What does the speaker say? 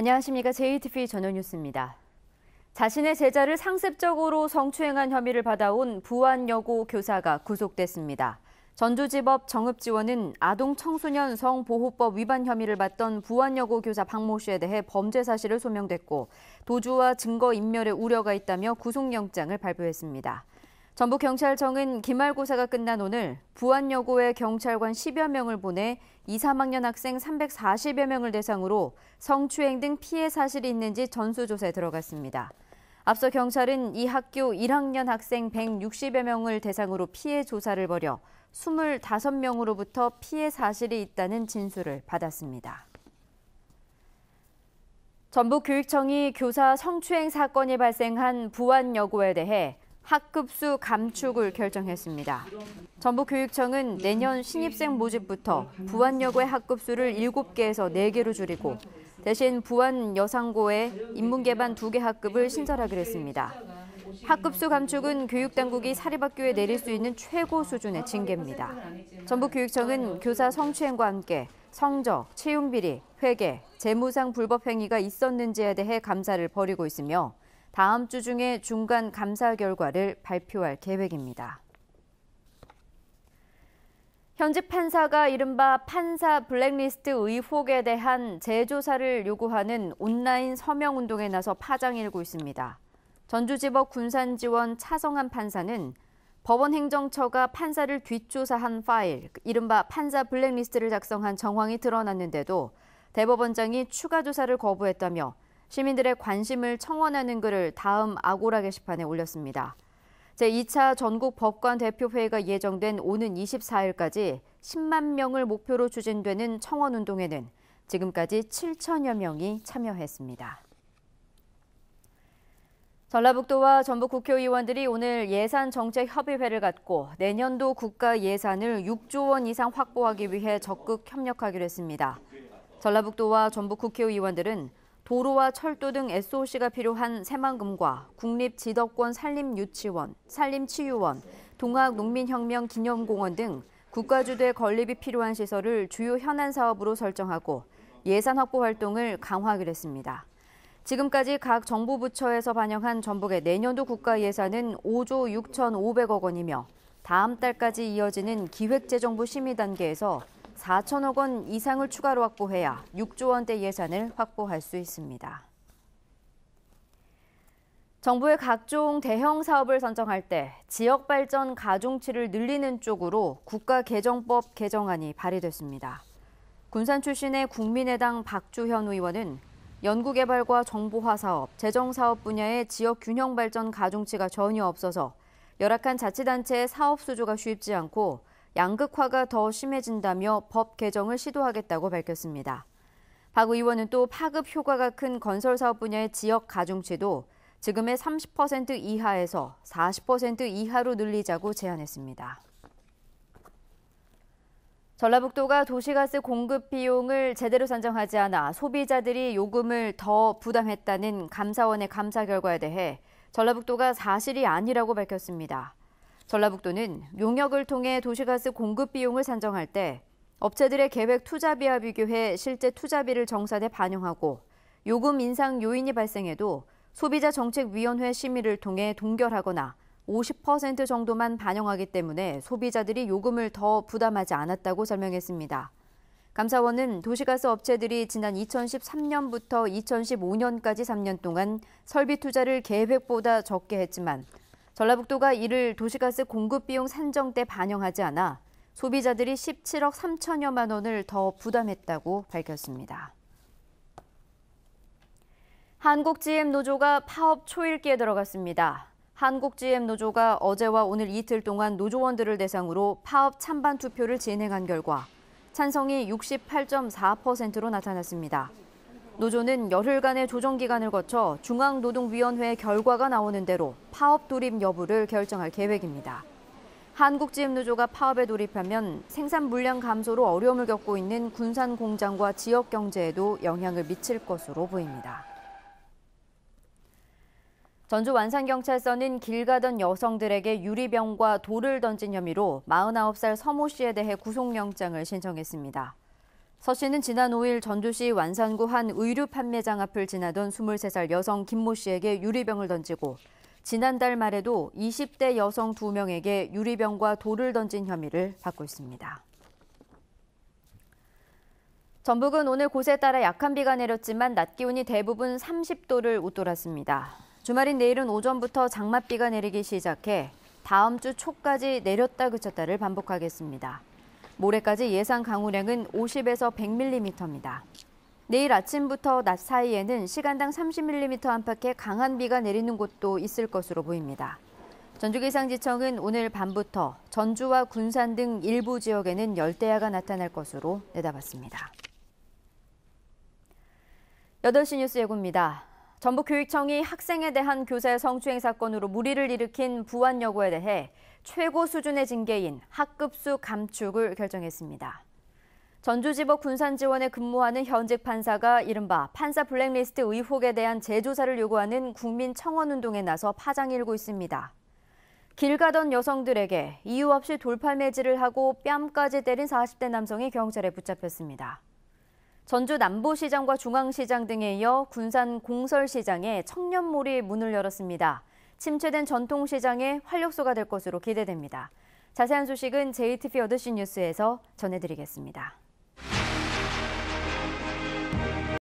안녕하십니까. JTBC 전용뉴스입니다. 자신의 제자를 상습적으로 성추행한 혐의를 받아온 부안여고 교사가 구속됐습니다. 전주지법 정읍지원은 아동 청소년 성보호법 위반 혐의를 받던 부안여고 교사 박모 씨에 대해 범죄 사실을 소명됐고 도주와 증거 인멸의 우려가 있다며 구속영장을 발부했습니다. 전북경찰청은 기말고사가 끝난 오늘 부안여고에 경찰관 10여 명을 보내 2, 3학년 학생 340여 명을 대상으로 성추행 등 피해 사실이 있는지 전수조사에 들어갔습니다. 앞서 경찰은 이 학교 1학년 학생 160여 명을 대상으로 피해 조사를 벌여 25명으로부터 피해 사실이 있다는 진술을 받았습니다. 전북교육청이 교사 성추행 사건이 발생한 부안여고에 대해 학급수 감축을 결정했습니다. 전북교육청은 내년 신입생 모집부터 부안여고의 학급수를 7개에서 4개로 줄이고 대신 부안여상고에 인문계반 2개 학급을 신설하기로 했습니다. 학급수 감축은 교육당국이 사립학교에 내릴 수 있는 최고 수준의 징계입니다. 전북교육청은 교사 성추행과 함께 성적, 채용비리, 회계, 재무상 불법 행위가 있었는지에 대해 감사를 벌이고 있으며 다음 주 중에 중간 감사 결과를 발표할 계획입니다. 현직 판사가 이른바 판사 블랙리스트 의혹에 대한 재조사를 요구하는 온라인 서명운동에 나서 파장이 일고 있습니다. 전주지법 군산지원 차성한 판사는 법원 행정처가 판사를 뒷조사한 파일, 이른바 판사 블랙리스트를 작성한 정황이 드러났는데도 대법원장이 추가 조사를 거부했다며 시민들의 관심을 청원하는 글을 다음 아고라 게시판에 올렸습니다. 제2차 전국 법관 대표회의가 예정된 오는 24일까지 10만 명을 목표로 추진되는 청원운동에는 지금까지 7천여 명이 참여했습니다. 전라북도와 전북 국회의원들이 오늘 예산정책협의회를 갖고 내년도 국가 예산을 6조 원 이상 확보하기 위해 적극 협력하기로 했습니다. 전라북도와 전북 국회의원들은 도로와 철도 등 SOC가 필요한 새만금과 국립지덕권 산림유치원, 산림치유원, 동학농민혁명 기념공원 등 국가주도의 건립이 필요한 시설을 주요 현안 사업으로 설정하고 예산 확보 활동을 강화하기로 했습니다. 지금까지 각 정부 부처에서 반영한 전북의 내년도 국가 예산은 5조 6,500억 원이며 다음 달까지 이어지는 기획재정부 심의 단계에서 4천억 원 이상을 추가로 확보해야 6조 원대 예산을 확보할 수 있습니다. 정부의 각종 대형 사업을 선정할 때 지역발전 가중치를 늘리는 쪽으로 국가개정법 개정안이 발의됐습니다. 군산 출신의 국민의당 박주현 의원은 연구개발과 정보화 사업, 재정사업 분야의 지역 균형 발전 가중치가 전혀 없어서 열악한 자치단체의 사업 수주가 쉽지 않고 양극화가 더 심해진다며 법 개정을 시도하겠다고 밝혔습니다. 박 의원은 또 파급 효과가 큰 건설사업 분야의 지역 가중치도 지금의 30% 이하에서 40% 이하로 늘리자고 제안했습니다. 전라북도가 도시가스 공급 비용을 제대로 산정하지 않아 소비자들이 요금을 더 부담했다는 감사원의 감사 결과에 대해 전라북도가 사실이 아니라고 밝혔습니다. 전라북도는 용역을 통해 도시가스 공급 비용을 산정할 때 업체들의 계획 투자비와 비교해 실제 투자비를 정산에 반영하고 요금 인상 요인이 발생해도 소비자정책위원회 심의를 통해 동결하거나 50% 정도만 반영하기 때문에 소비자들이 요금을 더 부담하지 않았다고 설명했습니다. 감사원은 도시가스 업체들이 지난 2013년부터 2015년까지 3년 동안 설비 투자를 계획보다 적게 했지만 전라북도가 이를 도시가스 공급 비용 산정 때 반영하지 않아 소비자들이 17억 3천여만 원을 더 부담했다고 밝혔습니다. 한국GM노조가 파업 초읽기에 들어갔습니다. 한국GM노조가 어제와 오늘 이틀 동안 노조원들을 대상으로 파업 찬반 투표를 진행한 결과 찬성이 68.4%로 나타났습니다. 노조는 열흘간의 조정 기간을 거쳐 중앙노동위원회 결과가 나오는 대로 파업 돌입 여부를 결정할 계획입니다. 한국GM노조가 파업에 돌입하면 생산 물량 감소로 어려움을 겪고 있는 군산 공장과 지역 경제에도 영향을 미칠 것으로 보입니다. 전주 완산경찰서는 길 가던 여성들에게 유리병과 돌을 던진 혐의로 49살 서모 씨에 대해 구속영장을 신청했습니다. 서 씨는 지난 5일 전주시 완산구 한 의류 판매장 앞을 지나던 23살 여성 김모 씨에게 유리병을 던지고 지난달 말에도 20대 여성 2명에게 유리병과 돌을 던진 혐의를 받고 있습니다. 전북은 오늘 곳에 따라 약한 비가 내렸지만 낮 기온이 대부분 30도를 웃돌았습니다. 주말인 내일은 오전부터 장맛비가 내리기 시작해 다음 주 초까지 내렸다 그쳤다를 반복하겠습니다. 모레까지 예상 강우량은 50에서 100mm입니다. 내일 아침부터 낮 사이에는 시간당 30mm 안팎의 강한 비가 내리는 곳도 있을 것으로 보입니다. 전주기상지청은 오늘 밤부터 전주와 군산 등 일부 지역에는 열대야가 나타날 것으로 내다봤습니다. 8시 뉴스 예고입니다. 전북교육청이 학생에 대한 교사의 성추행 사건으로 물의를 일으킨 부안 여고에 대해 최고 수준의 징계인 학급수 감축을 결정했습니다. 전주지법 군산지원에 근무하는 현직 판사가 이른바 판사 블랙리스트 의혹에 대한 재조사를 요구하는 국민청원운동에 나서 파장이 일고 있습니다. 길 가던 여성들에게 이유 없이 돌팔매질을 하고 뺨까지 때린 40대 남성이 경찰에 붙잡혔습니다. 전주 남부시장과 중앙시장 등에 이어 군산 공설시장에 청년몰이 문을 열었습니다. 침체된 전통시장의 활력소가 될 것으로 기대됩니다. 자세한 소식은 JTBC 8시 뉴스에서 전해드리겠습니다.